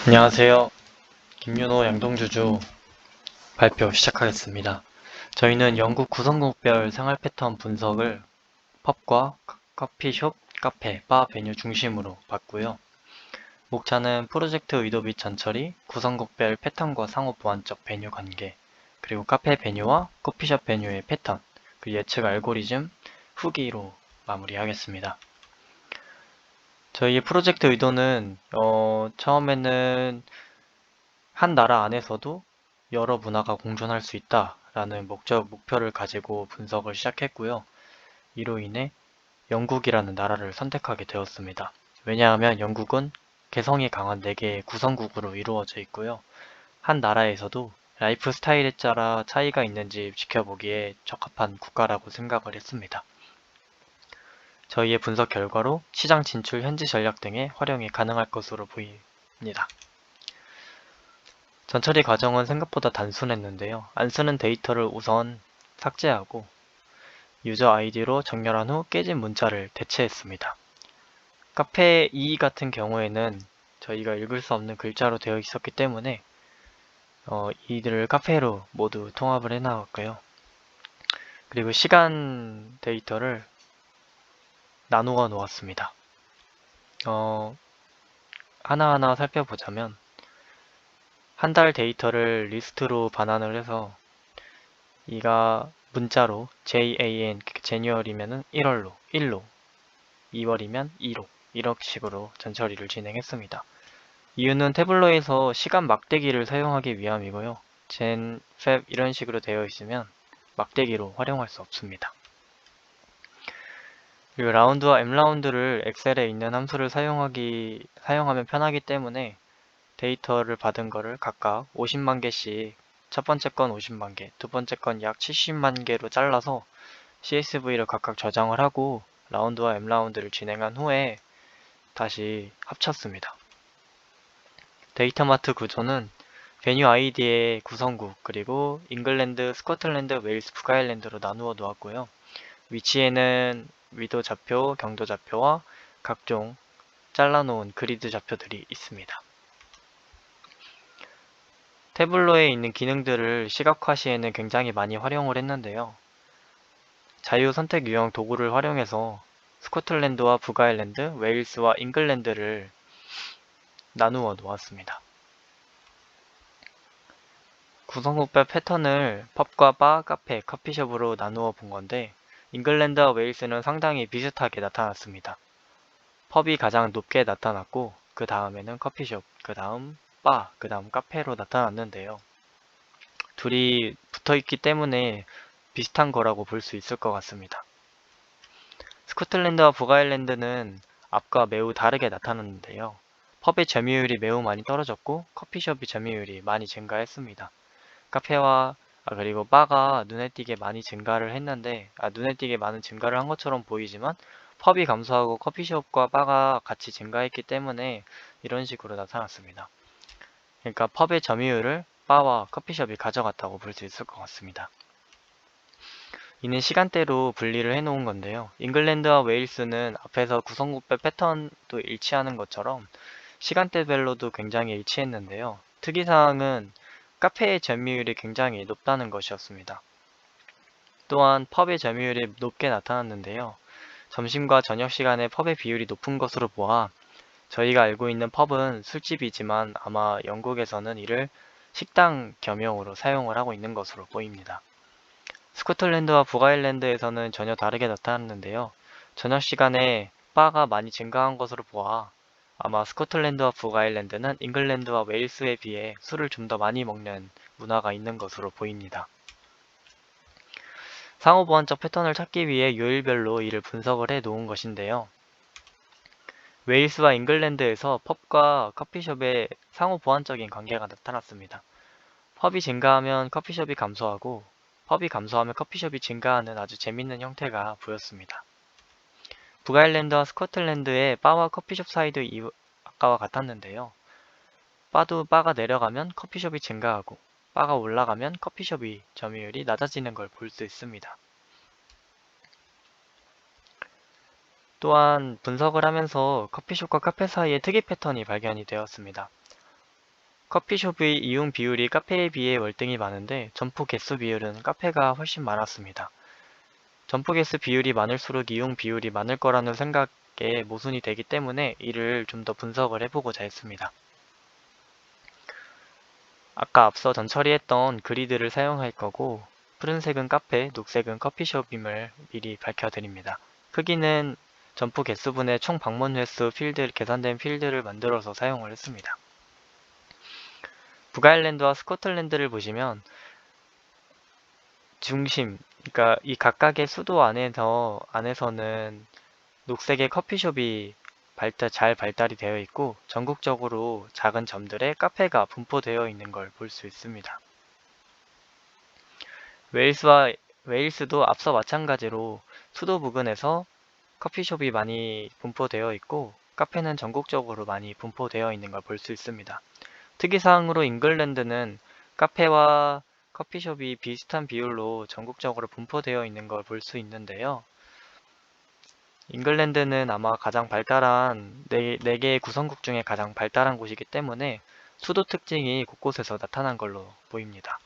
안녕하세요. 김윤호 양동주주 발표 시작하겠습니다. 저희는 영국 구성국별 생활 패턴 분석을 펍과 커피숍, 카페, 바, 베뉴 중심으로 봤고요. 목차는 프로젝트 의도 및 전처리, 구성국별 패턴과 상호 보완적 베뉴 관계, 그리고 카페 베뉴와 커피숍 베뉴의 패턴, 그 예측 알고리즘, 후기로 마무리하겠습니다. 저희의 프로젝트 의도는 처음에는 한 나라 안에서도 여러 문화가 공존할 수 있다라는 목표를 가지고 분석을 시작했고요. 이로 인해 영국이라는 나라를 선택하게 되었습니다. 왜냐하면 영국은 개성이 강한 4개의 구성국으로 이루어져 있고요. 한 나라에서도 라이프 스타일에 따라 차이가 있는지 지켜보기에 적합한 국가라고 생각을 했습니다. 저희의 분석 결과로 시장 진출 현지 전략 등의 활용이 가능할 것으로 보입니다. 전처리 과정은 생각보다 단순했는데요. 안 쓰는 데이터를 우선 삭제하고 유저 아이디로 정렬한 후 깨진 문자를 대체했습니다. 카페 2 같은 경우에는 저희가 읽을 수 없는 글자로 되어 있었기 때문에 이들을 카페로 모두 통합을 해나갔고요. 그리고 시간 데이터를 나누어 놓았습니다. 하나하나 살펴보자면 한 달 데이터를 리스트로 반환을 해서 이가 문자로 JAN, 제뉴얼이면은 1월로, 1로, 2월이면 2로, 이런 식으로 전처리를 진행했습니다. 이유는 태블러에서 시간 막대기를 사용하기 위함이고요. 젠, 팹 이런 식으로 되어 있으면 막대기로 활용할 수 없습니다. 그리고 라운드와 m라운드를 엑셀에 있는 함수를 사용하면 편하기 때문에 데이터를 받은 거를 각각 50만 개씩 첫 번째 건 50만 개, 두 번째 건 약 70만 개로 잘라서 CSV를 각각 저장을 하고 라운드와 m라운드를 진행한 후에 다시 합쳤습니다. 데이터마트 구조는 베뉴 아이디의 구성국 그리고 잉글랜드, 스코틀랜드, 웨일스, 북아일랜드로 나누어 놓았고요. 위치에는 위도 좌표, 경도 좌표와 각종 잘라놓은 그리드 좌표들이 있습니다. 태블로에 있는 기능들을 시각화 시에는 굉장히 많이 활용을 했는데요. 자유 선택 유형 도구를 활용해서 스코틀랜드와 북아일랜드, 웨일스와 잉글랜드를 나누어 놓았습니다. 구성국별 패턴을 펍과 바, 카페, 커피숍으로 나누어 본 건데 잉글랜드와 웨일스는 상당히 비슷하게 나타났습니다. 펍이 가장 높게 나타났고 그 다음에는 커피숍, 그 다음 바, 그 다음 카페로 나타났는데요. 둘이 붙어있기 때문에 비슷한 거라고 볼 수 있을 것 같습니다. 스코틀랜드와 북아일랜드는 앞과 매우 다르게 나타났는데요. 펍의 점유율이 매우 많이 떨어졌고 커피숍의 점유율이 많이 증가했습니다. 카페와 그리고 바가 눈에 띄게 많이 증가를 했는데 눈에 띄게 많은 증가를 한 것처럼 보이지만 펍이 감소하고 커피숍과 바가 같이 증가했기 때문에 이런 식으로 나타났습니다. 그러니까 펍의 점유율을 바와 커피숍이 가져갔다고 볼 수 있을 것 같습니다. 이는 시간대로 분리를 해 놓은 건데요. 잉글랜드와 웨일스는 앞에서 구성국별 패턴도 일치하는 것처럼 시간대별로도 굉장히 일치했는데요. 특이사항은 카페의 점유율이 굉장히 높다는 것이었습니다. 또한 펍의 점유율이 높게 나타났는데요. 점심과 저녁 시간에 펍의 비율이 높은 것으로 보아 저희가 알고 있는 펍은 술집이지만 아마 영국에서는 이를 식당 겸용으로 사용을 하고 있는 것으로 보입니다. 스코틀랜드와 북아일랜드에서는 전혀 다르게 나타났는데요. 저녁 시간에 바가 많이 증가한 것으로 보아 아마 스코틀랜드와 북아일랜드는 잉글랜드와 웨일스에 비해 술을 좀 더 많이 먹는 문화가 있는 것으로 보입니다. 상호 보완적 패턴을 찾기 위해 요일별로 이를 분석을 해 놓은 것인데요. 웨일스와 잉글랜드에서 펍과 커피숍의 상호 보완적인 관계가 나타났습니다. 펍이 증가하면 커피숍이 감소하고 펍이 감소하면 커피숍이 증가하는 아주 재밌는 형태가 보였습니다. 북아일랜드와 스코틀랜드의 바와 커피숍 사이도 아까와 같았는데요. 바가 내려가면 커피숍이 증가하고 바가 올라가면 커피숍이 점유율이 낮아지는 걸 볼 수 있습니다. 또한 분석을 하면서 커피숍과 카페 사이의 특이 패턴이 발견이 되었습니다. 커피숍의 이용 비율이 카페에 비해 월등히 많은데 점포 개수 비율은 카페가 훨씬 많았습니다. 점포 개수 비율이 많을수록 이용 비율이 많을 거라는 생각에 모순이 되기 때문에 이를 좀 더 분석을 해보고자 했습니다. 아까 앞서 전 처리했던 그리드를 사용할 거고 푸른색은 카페, 녹색은 커피숍임을 미리 밝혀드립니다. 크기는 점포 개수분의 총 방문 횟수 계산된 필드를 만들어서 사용을 했습니다. 북아일랜드와 스코틀랜드를 보시면 중심, 그러니까 이 각각의 수도 안에서는 녹색의 커피숍이 잘 발달이 되어 있고 전국적으로 작은 점들에 카페가 분포되어 있는 걸 볼 수 있습니다. 웨일스도 앞서 마찬가지로 수도 부근에서 커피숍이 많이 분포되어 있고 카페는 전국적으로 많이 분포되어 있는 걸 볼 수 있습니다. 특이사항으로 잉글랜드는 카페와 커피숍이 비슷한 비율로 전국적으로 분포되어 있는 걸 볼 수 있는데요. 잉글랜드는 아마 가장 발달한 4개의 구성국 중에 가장 발달한 곳이기 때문에 수도 특징이 곳곳에서 나타난 걸로 보입니다.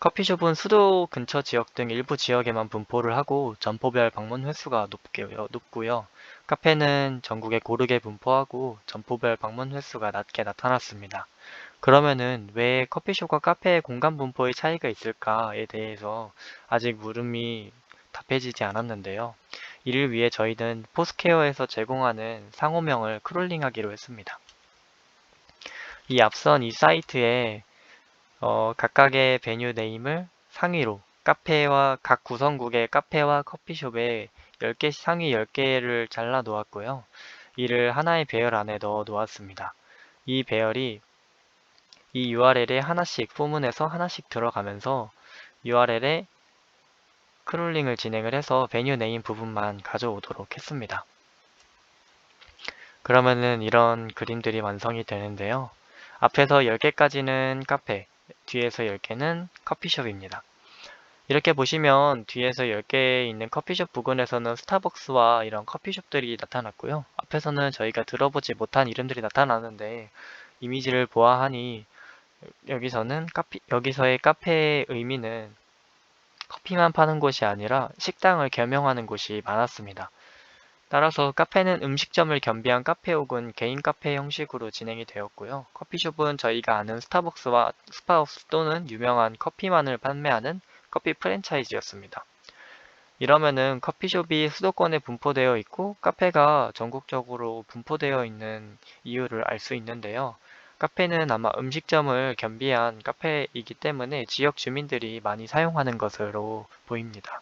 커피숍은 수도 근처 지역 등 일부 지역에만 분포를 하고 점포별 방문 횟수가 높고요. 카페는 전국에 고르게 분포하고 점포별 방문 횟수가 낮게 나타났습니다. 그러면은 왜 커피숍과 카페의 공간 분포의 차이가 있을까에 대해서 아직 물음이 답해지지 않았는데요. 이를 위해 저희는 포스케어에서 제공하는 상호명을 크롤링하기로 했습니다. 이 앞선 이 사이트에 각각의 베뉴 네임을 상위로 각 구성국의 카페와 커피숍에 상위 10개를 잘라 놓았고요. 이를 하나의 배열 안에 넣어 놓았습니다. 이 배열이 이 URL에 하나씩 포문에서 하나씩 들어가면서 URL에 크롤링을 진행을 해서 베뉴 네임 부분만 가져오도록 했습니다. 그러면은 이런 그림들이 완성이 되는데요. 앞에서 10개까지는 카페, 뒤에서 10개는 커피숍입니다. 이렇게 보시면 뒤에서 10개 있는 커피숍 부근에서는 스타벅스와 이런 커피숍들이 나타났고요. 앞에서는 저희가 들어보지 못한 이름들이 나타나는데 이미지를 보아하니 여기서의 카페의 의미는 커피만 파는 곳이 아니라 식당을 겸용하는 곳이 많았습니다. 따라서 카페는 음식점을 겸비한 카페 혹은 개인 카페 형식으로 진행이 되었고요. 커피숍은 저희가 아는 스타벅스 또는 유명한 커피만을 판매하는 커피 프랜차이즈였습니다. 이러면은 커피숍이 수도권에 분포되어 있고 카페가 전국적으로 분포되어 있는 이유를 알 수 있는데요. 카페는 아마 음식점을 겸비한 카페이기 때문에 지역 주민들이 많이 사용하는 것으로 보입니다.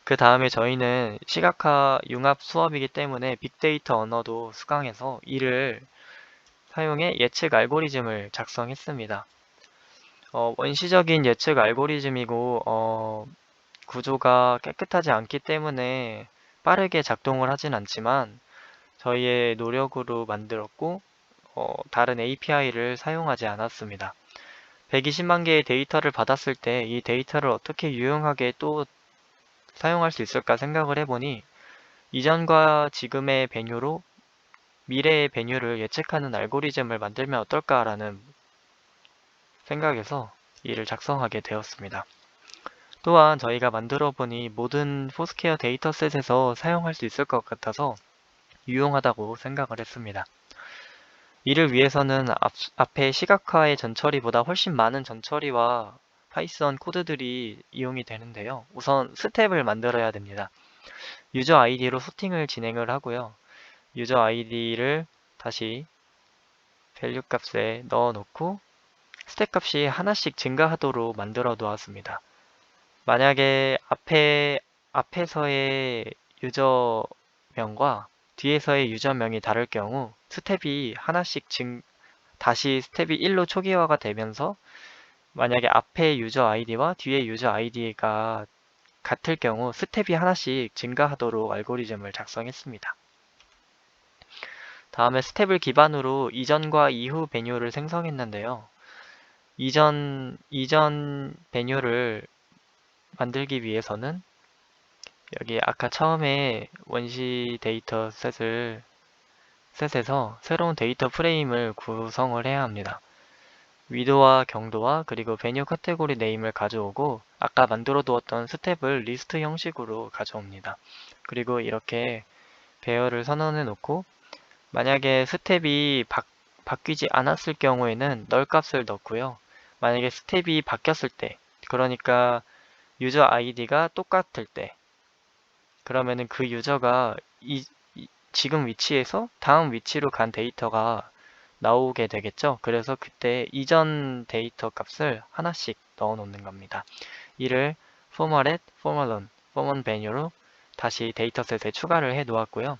그 다음에 저희는 시각화 융합 수업이기 때문에 빅데이터 언어도 수강해서 이를 사용해 예측 알고리즘을 작성했습니다. 원시적인 예측 알고리즘이고 구조가 깨끗하지 않기 때문에 빠르게 작동을 하진 않지만 저희의 노력으로 만들었고 다른 API를 사용하지 않았습니다. 120만 개의 데이터를 받았을 때 이 데이터를 어떻게 유용하게 또 사용할 수 있을까 생각을 해보니 이전과 지금의 베뉴로 미래의 베뉴를 예측하는 알고리즘을 만들면 어떨까라는 생각에서 이를 작성하게 되었습니다. 또한 저희가 만들어 보니 모든 포스케어 데이터셋에서 사용할 수 있을 것 같아서 유용하다고 생각을 했습니다. 이를 위해서는 앞에 시각화의 전처리보다 훨씬 많은 전처리와 파이썬 코드들이 이용이 되는데요. 우선 스텝을 만들어야 됩니다. 유저 아이디로 소팅을 진행을 하고요. 유저 아이디를 다시 밸류 값에 넣어 놓고 스택 값이 하나씩 증가하도록 만들어 놓았습니다. 만약에 앞에서의 유저명과 뒤에서의 유저명이 다를 경우 다시 스텝이 1로 초기화가 되면서 만약에 앞에 유저 아이디와 뒤에 유저 아이디가 같을 경우 스텝이 하나씩 증가하도록 알고리즘을 작성했습니다. 다음에 스텝을 기반으로 이전과 이후 베뉴를 생성했는데요. 이전 베뉴를 만들기 위해서는 여기 아까 처음에 원시 데이터 셋을 셋에서 새로운 데이터 프레임을 구성을 해야 합니다. 위도와 경도와 그리고 베뉴 카테고리 네임을 가져오고 아까 만들어 두었던 스텝을 리스트 형식으로 가져옵니다. 그리고 이렇게 배열을 선언해 놓고 만약에 스텝이 바뀌지 않았을 경우에는 널 값을 넣고요. 만약에 스텝이 바뀌었을 때, 그러니까 유저 아이디가 똑같을 때, 그러면은 그 유저가 지금 위치에서 다음 위치로 간 데이터가 나오게 되겠죠. 그래서 그때 이전 데이터 값을 하나씩 넣어 놓는 겁니다. 이를 format, formalone, format venue로 다시 데이터셋에 추가를 해 놓았고요.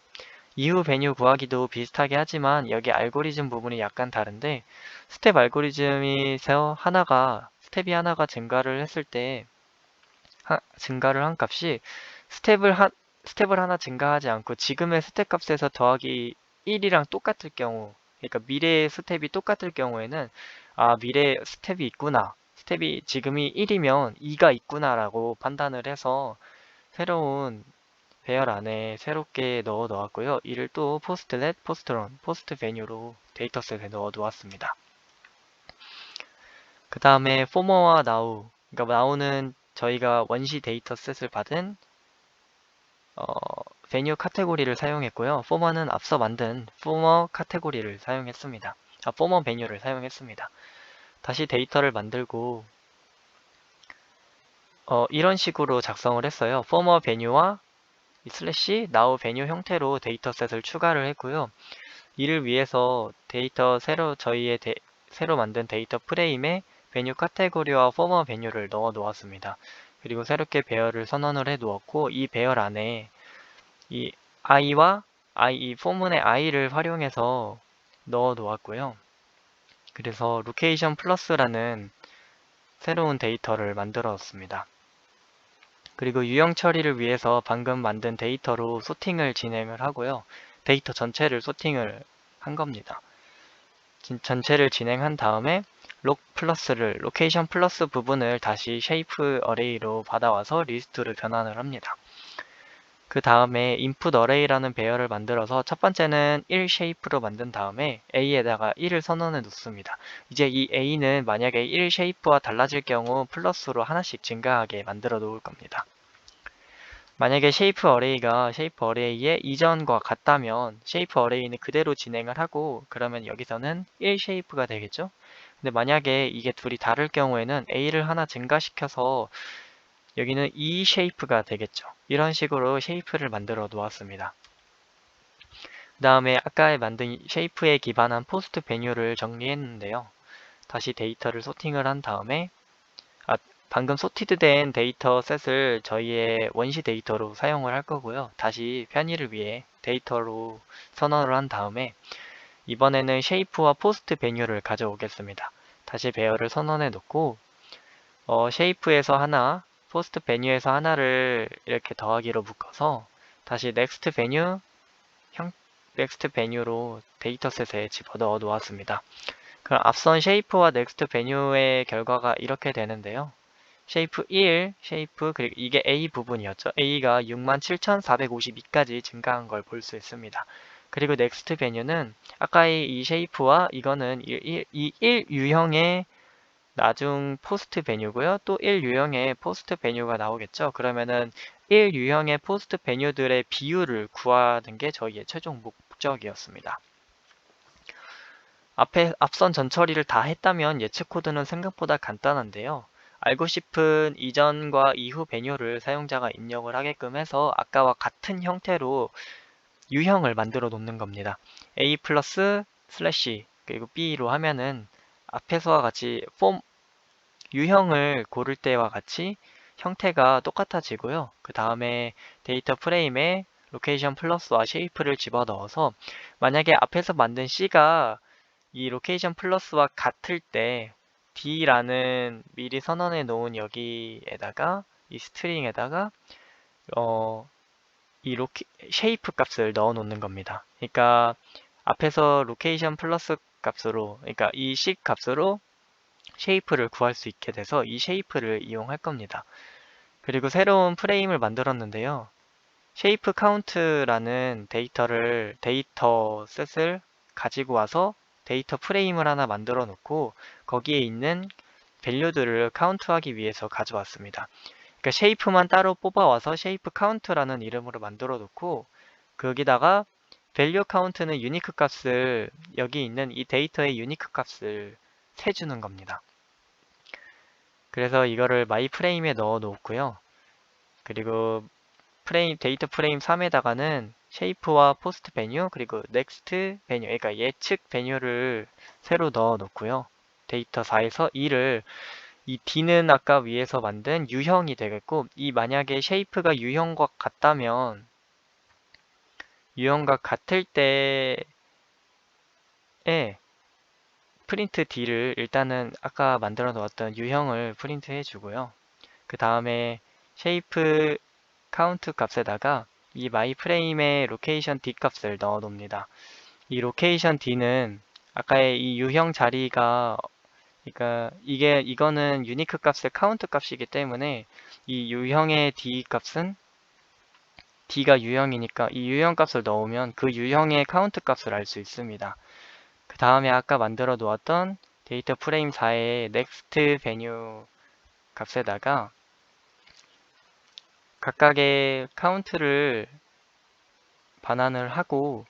이후 베뉴 구하기도 비슷하게 하지만 여기 알고리즘 부분이 약간 다른데 스텝 알고리즘에서 스텝이 하나가 증가를 했을 때 증가를 한 값이 스텝을 하나 증가하지 않고 지금의 스텝 값에서 더하기 1이랑 똑같을 경우, 그러니까 미래의 스텝이 똑같을 경우에는 미래에 스텝이 있구나. 스텝이 지금이 1이면 2가 있구나라고 판단을 해서 새로운 배열 안에 새롭게 넣어 놓았고요. 이를 또 포스트렛, 포스트런, 포스트 베뉴로 데이터셋에 넣어 놓았습니다. 그 다음에 former와 now, 그러니까 now는 저희가 원시 데이터셋을 받은 베뉴 카테고리를 사용했고요. former는 앞서 만든 former 카테고리를 사용했습니다. former 베뉴를 사용했습니다. 다시 데이터를 만들고 이런 식으로 작성을 했어요. former 베뉴와 슬래시 now 베뉴 형태로 데이터셋을 추가를 했고요. 이를 위해서 새로 만든 데이터 프레임에 베뉴 카테고리와 former 베뉴를 넣어 놓았습니다. 그리고 새롭게 배열을 선언을 해 놓았고 이 배열 안에 이 이 포문의 i를 활용해서 넣어 놓았고요. 그래서 로케이션 플러스라는 새로운 데이터를 만들었습니다. 그리고 유형 처리를 위해서 방금 만든 데이터로 소팅을 진행을 하고요. 데이터 전체를 소팅을 한 겁니다. 전체를 진행한 다음에 로케이션 플러스 부분을 다시 쉐이프 어레이로 받아와서 리스트로 변환을 합니다. 그 다음에 input array라는 배열을 만들어서 첫 번째는 1 쉐이프로 만든 다음에 a에다가 1을 선언해 놓습니다. 이제 이 a는 만약에 1 쉐이프와 달라질 경우 플러스로 하나씩 증가하게 만들어 놓을 겁니다. 만약에 쉐이프 어레이가 쉐이프 어레이의 이전과 같다면 쉐이프 어레이는 그대로 진행을 하고 그러면 여기서는 1 쉐이프가 되겠죠? 근데 만약에 이게 둘이 다를 경우에는 a를 하나 증가시켜서 여기는 2 쉐이프가 되겠죠. 이런 식으로 쉐이프를 만들어 놓았습니다. 그 다음에 아까 만든 쉐이프에 기반한 포스트 베뉴를 정리했는데요. 다시 데이터를 소팅을 한 다음에 방금 소티드된 데이터 셋을 저희의 원시 데이터로 사용을 할 거고요. 다시 편의를 위해 데이터로 선언을 한 다음에 이번에는 쉐이프와 포스트 베뉴를 가져오겠습니다. 다시 배열을 선언해 놓고 쉐이프에서 하나, 포스트 베뉴에서 하나를 이렇게 더하기로 묶어서 다시 넥스트 베뉴로 데이터셋에 집어넣어 놓았습니다. 그럼 앞선 쉐이프와 넥스트 베뉴의 결과가 이렇게 되는데요. 쉐이프 1, 그리고 이게 A 부분이었죠. A가 67,452까지 증가한 걸 볼 수 있습니다. 그리고 넥스트 베뉴는 아까의 이 쉐이프와 이거는 이 1 유형의 나중 포스트 베뉴고요. 또 1 유형의 포스트 베뉴가 나오겠죠. 그러면은 1 유형의 포스트 베뉴들의 비율을 구하는 게 저희의 최종 목적이었습니다. 앞선 전 처리를 다 했다면 예측 코드는 생각보다 간단한데요. 알고 싶은 이전과 이후 베뉴를 사용자가 입력을 하게끔 해서 아까와 같은 형태로 유형을 만들어 놓는 겁니다. a 플러스 슬래시 그리고 b로 하면은 앞에서와 같이 유형을 고를 때와 같이 형태가 똑같아지고요. 그 다음에 데이터 프레임에 로케이션 플러스와 쉐이프를 집어넣어서 만약에 앞에서 만든 C가 이 로케이션 플러스와 같을 때 D라는 미리 선언해 놓은 여기에다가 이 스트링에다가 이 쉐이프 값을 넣어 놓는 겁니다. 그러니까 앞에서 로케이션 플러스 값으로 그러니까 이 C 값으로 쉐이프를 구할 수 있게 돼서 이 쉐이프를 이용할 겁니다. 그리고 새로운 프레임을 만들었는데요. 쉐이프 카운트라는 데이터 셋을 가지고 와서 데이터 프레임을 하나 만들어 놓고 거기에 있는 밸류들을 카운트하기 위해서 가져왔습니다. 그러니까 쉐이프만 따로 뽑아와서 쉐이프 카운트라는 이름으로 만들어 놓고 거기다가 밸류 카운트는 유니크 값을 여기 있는 이 데이터의 유니크 값을 세주는 겁니다. 그래서 이거를 마이 프레임에 넣어 놓고요. 그리고 데이터 프레임 3에다가는 쉐이프와 포스트 베뉴 그리고 넥스트 베뉴 그러니까 예측 베뉴를 새로 넣어 놓고요. 데이터 4에서 2를 이 D는 아까 위에서 만든 유형이 되겠고 이 만약에 쉐이프가 유형과 같다면 유형과 같을 때에 프린트 D를 일단은 아까 만들어 놓았던 유형을 프린트 해주고요. 그 다음에 쉐이프 카운트 값에다가 이 마이 프레임의 로케이션 D 값을 넣어 놓습니다. 이 로케이션 D는 아까의 이 유형 자리가 그러니까 이거는 유니크 값의 카운트 값이기 때문에 이 유형의 D 값은 D가 유형이니까 이 유형 값을 넣으면 그 유형의 카운트 값을 알 수 있습니다. 그 다음에 아까 만들어 놓았던 데이터 프레임 4의 next venue 값에다가 각각의 카운트를 반환을 하고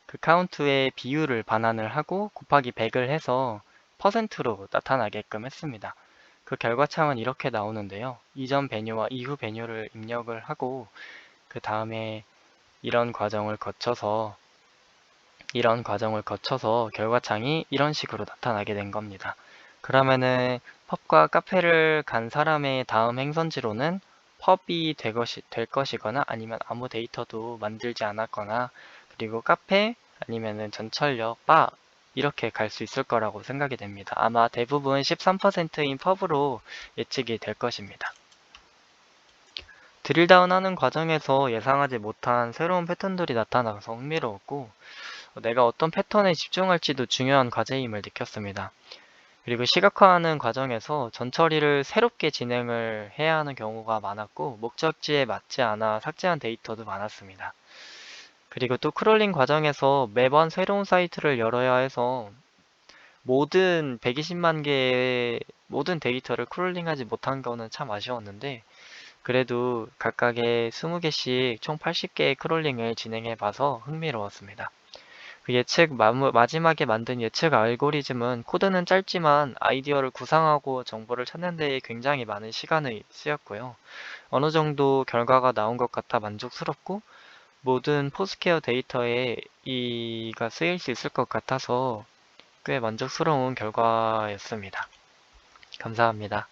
그 카운트의 비율을 반환을 하고 곱하기 100을 해서 퍼센트로 나타나게끔 했습니다. 그 결과창은 이렇게 나오는데요. 이전 베뉴와 이후 베뉴를 입력을 하고 그 다음에 이런 과정을 거쳐서 결과창이 이런 식으로 나타나게 된 겁니다. 그러면은 펍과 카페를 간 사람의 다음 행선지로는 펍이 될 것이거나 아니면 아무 데이터도 만들지 않았거나 그리고 카페 아니면은 전철역 바 이렇게 갈 수 있을 거라고 생각이 됩니다. 아마 대부분 13%인 펍으로 예측이 될 것입니다. 드릴다운 하는 과정에서 예상하지 못한 새로운 패턴들이 나타나서 흥미로웠고 내가 어떤 패턴에 집중할지도 중요한 과제임을 느꼈습니다. 그리고 시각화하는 과정에서 전처리를 새롭게 진행을 해야 하는 경우가 많았고 목적지에 맞지 않아 삭제한 데이터도 많았습니다. 그리고 또 크롤링 과정에서 매번 새로운 사이트를 열어야 해서 모든 120만 개의 모든 데이터를 크롤링하지 못한 거는 참 아쉬웠는데 그래도 각각의 20개씩 총 80개의 크롤링을 진행해 봐서 흥미로웠습니다. 마지막에 만든 예측 알고리즘은 코드는 짧지만 아이디어를 구상하고 정보를 찾는 데에 굉장히 많은 시간이 쓰였고요. 어느 정도 결과가 나온 것 같아 만족스럽고 모든 포스케어 데이터에 이가 쓰일 수 있을 것 같아서 꽤 만족스러운 결과였습니다. 감사합니다.